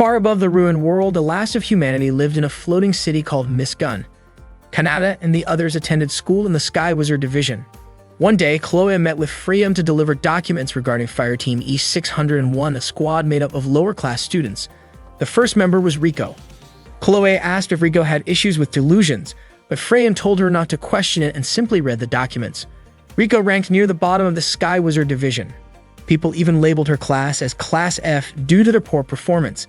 Far above the ruined world, the last of humanity lived in a floating city called Miss Gun. Kanata and the others attended school in the Sky Wizard Division. One day, Chloe met with Freya to deliver documents regarding Fireteam E601, a squad made up of lower-class students. The first member was Rico. Chloe asked if Rico had issues with delusions, but Freya told her not to question it and simply read the documents. Rico ranked near the bottom of the Sky Wizard Division. People even labeled her class as Class F due to their poor performance.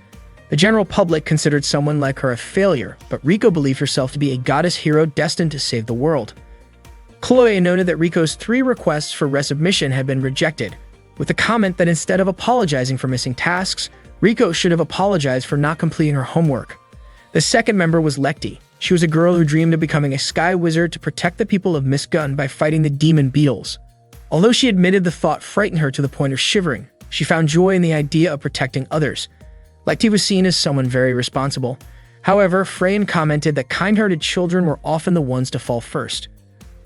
The general public considered someone like her a failure, but Rico believed herself to be a goddess hero destined to save the world. Chloe noted that Rico's 3 requests for resubmission had been rejected, with the comment that instead of apologizing for missing tasks, Rico should have apologized for not completing her homework. The second member was Lekti. She was a girl who dreamed of becoming a sky wizard to protect the people of Miss Gun by fighting the demon beetles. Although she admitted the thought frightened her to the point of shivering, she found joy in the idea of protecting others. Lekti was seen as someone very responsible. However, Freya commented that kind-hearted children were often the ones to fall first.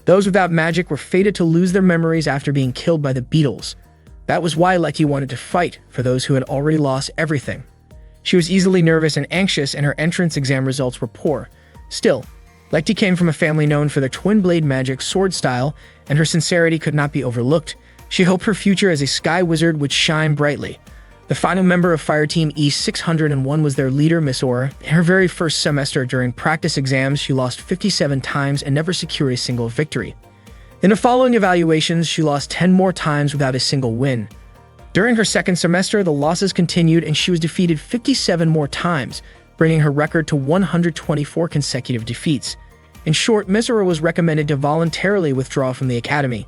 Those without magic were fated to lose their memories after being killed by the beetles. That was why Lekti wanted to fight for those who had already lost everything. She was easily nervous and anxious, and her entrance exam results were poor. Still, Lekti came from a family known for their twin-blade magic sword style, and her sincerity could not be overlooked. She hoped her future as a sky wizard would shine brightly. The final member of Fireteam E601 was their leader, Miss Aura. In her very first semester during practice exams, she lost 57 times and never secured a single victory. In the following evaluations, she lost 10 more times without a single win. During her second semester, the losses continued and she was defeated 57 more times, bringing her record to 124 consecutive defeats. In short, Miss Aura was recommended to voluntarily withdraw from the academy.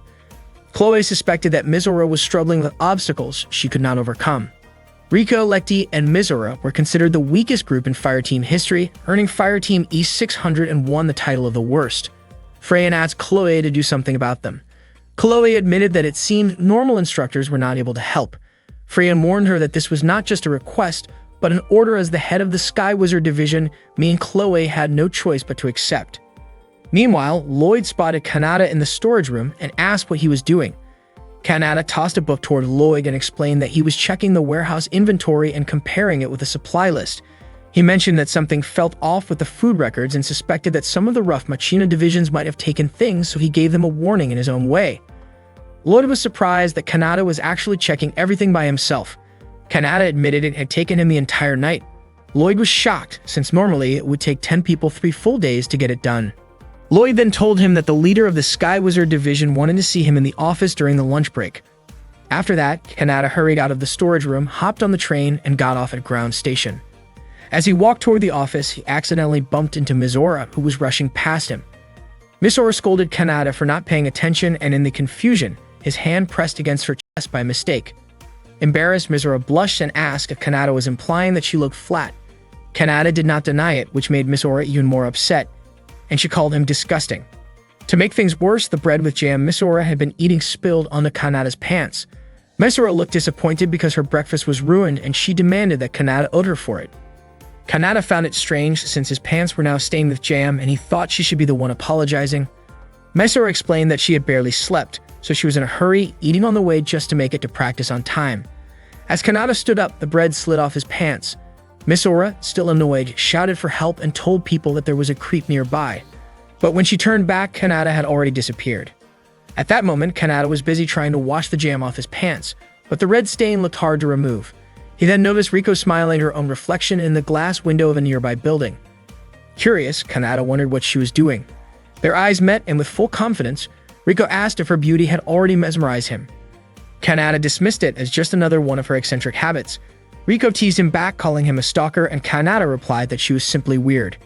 Chloe suspected that Miss Aura was struggling with obstacles she could not overcome. Rico, Lekti, and Miss Aura were considered the weakest group in Fireteam history, earning Fireteam E601 the title of the worst. Freya asked Chloe to do something about them. Chloe admitted that it seemed normal instructors were not able to help. Freya warned her that this was not just a request, but an order. As the head of the Sky Wizard Division, me and Chloe had no choice but to accept. Meanwhile, Lloyd spotted Kanata in the storage room and asked what he was doing. Kanata tossed a book toward Lloyd and explained that he was checking the warehouse inventory and comparing it with a supply list. He mentioned that something felt off with the food records and suspected that some of the rough Machina divisions might have taken things, so he gave them a warning in his own way. Lloyd was surprised that Kanata was actually checking everything by himself. Kanata admitted it had taken him the entire night. Lloyd was shocked, since normally it would take 10 people 3 full days to get it done. Lloyd then told him that the leader of the Sky Wizard Division wanted to see him in the office during the lunch break. After that, Kanata hurried out of the storage room, hopped on the train, and got off at ground station. As he walked toward the office, he accidentally bumped into Miss Aura, who was rushing past him. Miss Aura scolded Kanata for not paying attention, and in the confusion, his hand pressed against her chest by mistake. Embarrassed, Miss Aura blushed and asked if Kanata was implying that she looked flat. Kanata did not deny it, which made Miss Aura even more upset, and she called him disgusting. To make things worse, the bread with jam Miss Aura had been eating spilled onto Kanata's pants. Miss Aura looked disappointed because her breakfast was ruined, and she demanded that Kanata owed her for it. Kanata found it strange since his pants were now stained with jam, and he thought she should be the one apologizing. Miss Aura explained that she had barely slept, so she was in a hurry, eating on the way just to make it to practice on time. As Kanata stood up, the bread slid off his pants. Miss Aura, still annoyed, shouted for help and told people that there was a creep nearby. But when she turned back, Kanata had already disappeared. At that moment, Kanata was busy trying to wash the jam off his pants, but the red stain looked hard to remove. He then noticed Rico smiling at her own reflection in the glass window of a nearby building. Curious, Kanata wondered what she was doing. Their eyes met, and with full confidence, Rico asked if her beauty had already mesmerized him. Kanata dismissed it as just another one of her eccentric habits. Rico teased him back, calling him a stalker, and Kanata replied that she was simply weird.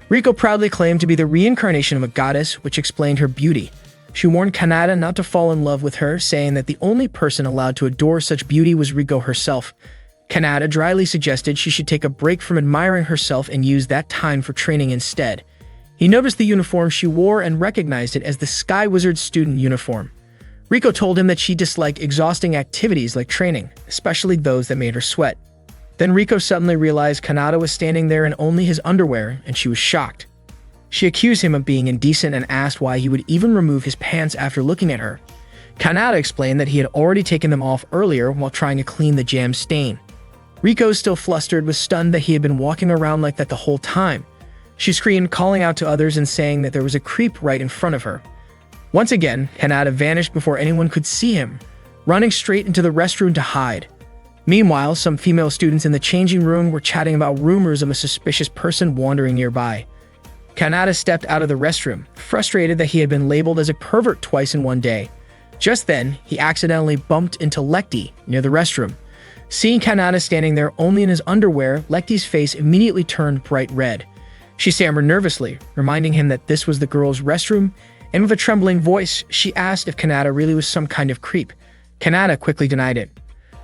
Rico proudly claimed to be the reincarnation of a goddess, which explained her beauty. She warned Kanata not to fall in love with her, saying that the only person allowed to adore such beauty was Rico herself. Kanata dryly suggested she should take a break from admiring herself and use that time for training instead. He noticed the uniform she wore and recognized it as the Sky Wizard student uniform. Rico told him that she disliked exhausting activities like training, especially those that made her sweat. Then Rico suddenly realized Kanata was standing there in only his underwear, and she was shocked. She accused him of being indecent and asked why he would even remove his pants after looking at her. Kanata explained that he had already taken them off earlier while trying to clean the jam stain. Riko, still flustered, was stunned that he had been walking around like that the whole time. She screamed, calling out to others and saying that there was a creep right in front of her. Once again, Kanata vanished before anyone could see him, running straight into the restroom to hide. Meanwhile, some female students in the changing room were chatting about rumors of a suspicious person wandering nearby. Kanata stepped out of the restroom, frustrated that he had been labeled as a pervert twice in one day. Just then, he accidentally bumped into Lecty near the restroom. Seeing Kanata standing there only in his underwear, Lecty's face immediately turned bright red. She stammered nervously, reminding him that this was the girls' restroom, and with a trembling voice, she asked if Kanata really was some kind of creep. Kanata quickly denied it.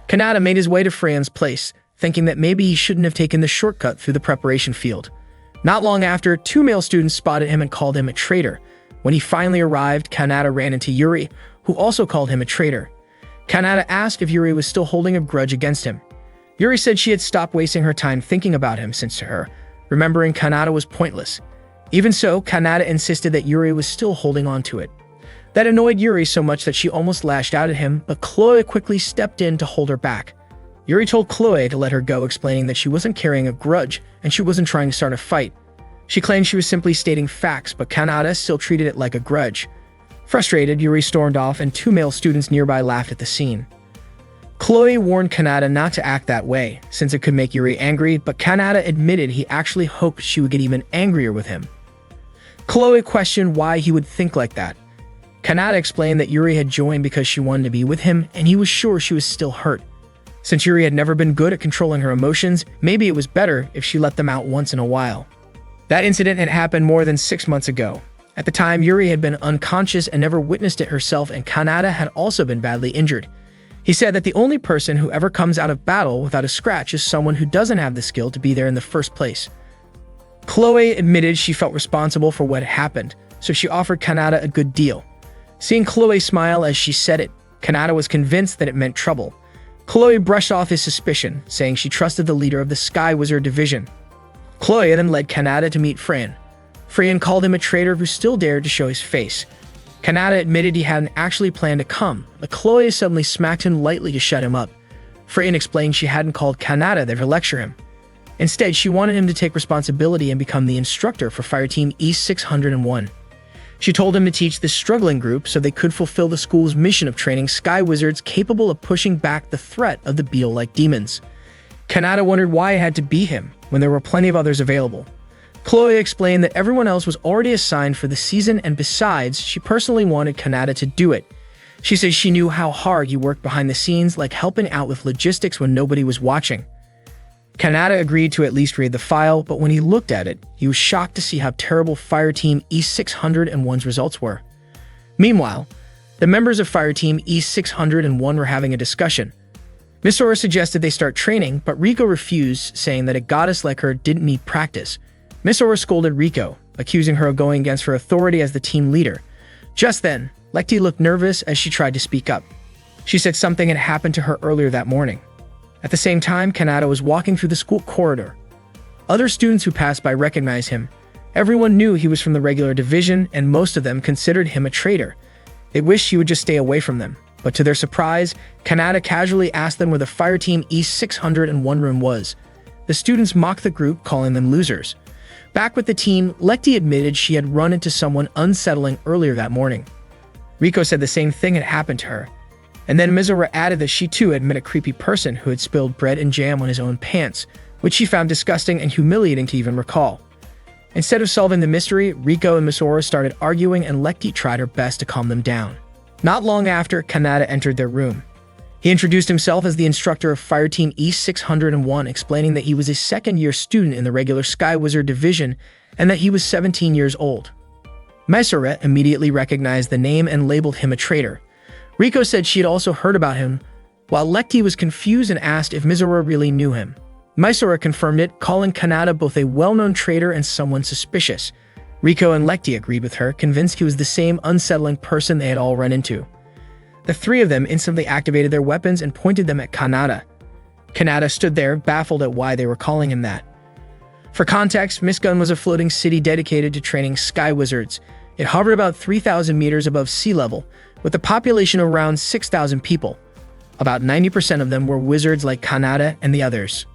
Kanata made his way to Freyan's place, thinking that maybe he shouldn't have taken the shortcut through the preparation field. Not long after, 2 male students spotted him and called him a traitor. When he finally arrived, Kanata ran into Yuri, who also called him a traitor. Kanata asked if Yuri was still holding a grudge against him. Yuri said she had stopped wasting her time thinking about him since to her, remembering Kanata was pointless. Even so, Kanata insisted that Yuri was still holding on to it. That annoyed Yuri so much that she almost lashed out at him, but Chloe quickly stepped in to hold her back. Yuri told Chloe to let her go, explaining that she wasn't carrying a grudge and she wasn't trying to start a fight. She claimed she was simply stating facts, but Kanata still treated it like a grudge. Frustrated, Yuri stormed off and 2 male students nearby laughed at the scene. Chloe warned Kanata not to act that way, since it could make Yuri angry, but Kanata admitted he actually hoped she would get even angrier with him. Chloe questioned why he would think like that. Kanata explained that Yuri had joined because she wanted to be with him, and he was sure she was still hurt. Since Yuri had never been good at controlling her emotions, maybe it was better if she let them out once in a while. That incident had happened more than 6 months ago. At the time, Yuri had been unconscious and never witnessed it herself, and Kanata had also been badly injured. He said that the only person who ever comes out of battle without a scratch is someone who doesn't have the skill to be there in the first place. Chloe admitted she felt responsible for what had happened, so she offered Kanata a good deal. Seeing Chloe smile as she said it, Kanata was convinced that it meant trouble. Chloe brushed off his suspicion, saying she trusted the leader of the Sky Wizard Division. Chloe then led Kanata to meet Freyan. Freyan called him a traitor who still dared to show his face. Kanata admitted he hadn't actually planned to come, but Chloe suddenly smacked him lightly to shut him up. Freyan explained she hadn't called Kanata there to lecture him. Instead, she wanted him to take responsibility and become the instructor for Fireteam E601. She told him to teach this struggling group so they could fulfill the school's mission of training Sky Wizards capable of pushing back the threat of the beetle-like demons. Kanata wondered why it had to be him, when there were plenty of others available. Chloe explained that everyone else was already assigned for the season, and besides, she personally wanted Kanata to do it. She said she knew how hard he worked behind the scenes, like helping out with logistics when nobody was watching. Kanata agreed to at least read the file, but when he looked at it, he was shocked to see how terrible Fireteam E601's results were. Meanwhile, the members of Fireteam E601 were having a discussion. Misora suggested they start training, but Riko refused, saying that a goddess like her didn't need practice. Misora scolded Riko, accusing her of going against her authority as the team leader. Just then, Lecty looked nervous as she tried to speak up. She said something had happened to her earlier that morning. At the same time, Kanata was walking through the school corridor. Other students who passed by recognized him. Everyone knew he was from the regular division, and most of them considered him a traitor. They wished he would just stay away from them, but to their surprise, Kanata casually asked them where the Fireteam E601 room was. The students mocked the group, calling them losers. Back with the team, Lecty admitted she had run into someone unsettling earlier that morning. Riko said the same thing had happened to her. And then Misora added that she too had met a creepy person who had spilled bread and jam on his own pants, which she found disgusting and humiliating to even recall. Instead of solving the mystery, Riko and Misora started arguing, and Lecty tried her best to calm them down. Not long after, Kanata entered their room. He introduced himself as the instructor of Fireteam E601, explaining that he was a second-year student in the regular Sky Wizard Division and that he was 17 years old. Misora immediately recognized the name and labeled him a traitor. Riko said she had also heard about him, while Lecty was confused and asked if Misora really knew him. Misora confirmed it, calling Kanata both a well-known traitor and someone suspicious. Riko and Lecty agreed with her, convinced he was the same unsettling person they had all run into. The three of them instantly activated their weapons and pointed them at Kanata. Kanata stood there, baffled at why they were calling him that. For context, Miss Gun was a floating city dedicated to training Sky Wizards. It hovered about 3,000 meters above sea level, with a population of around 6,000 people. About 90% of them were wizards like Kanata and the others.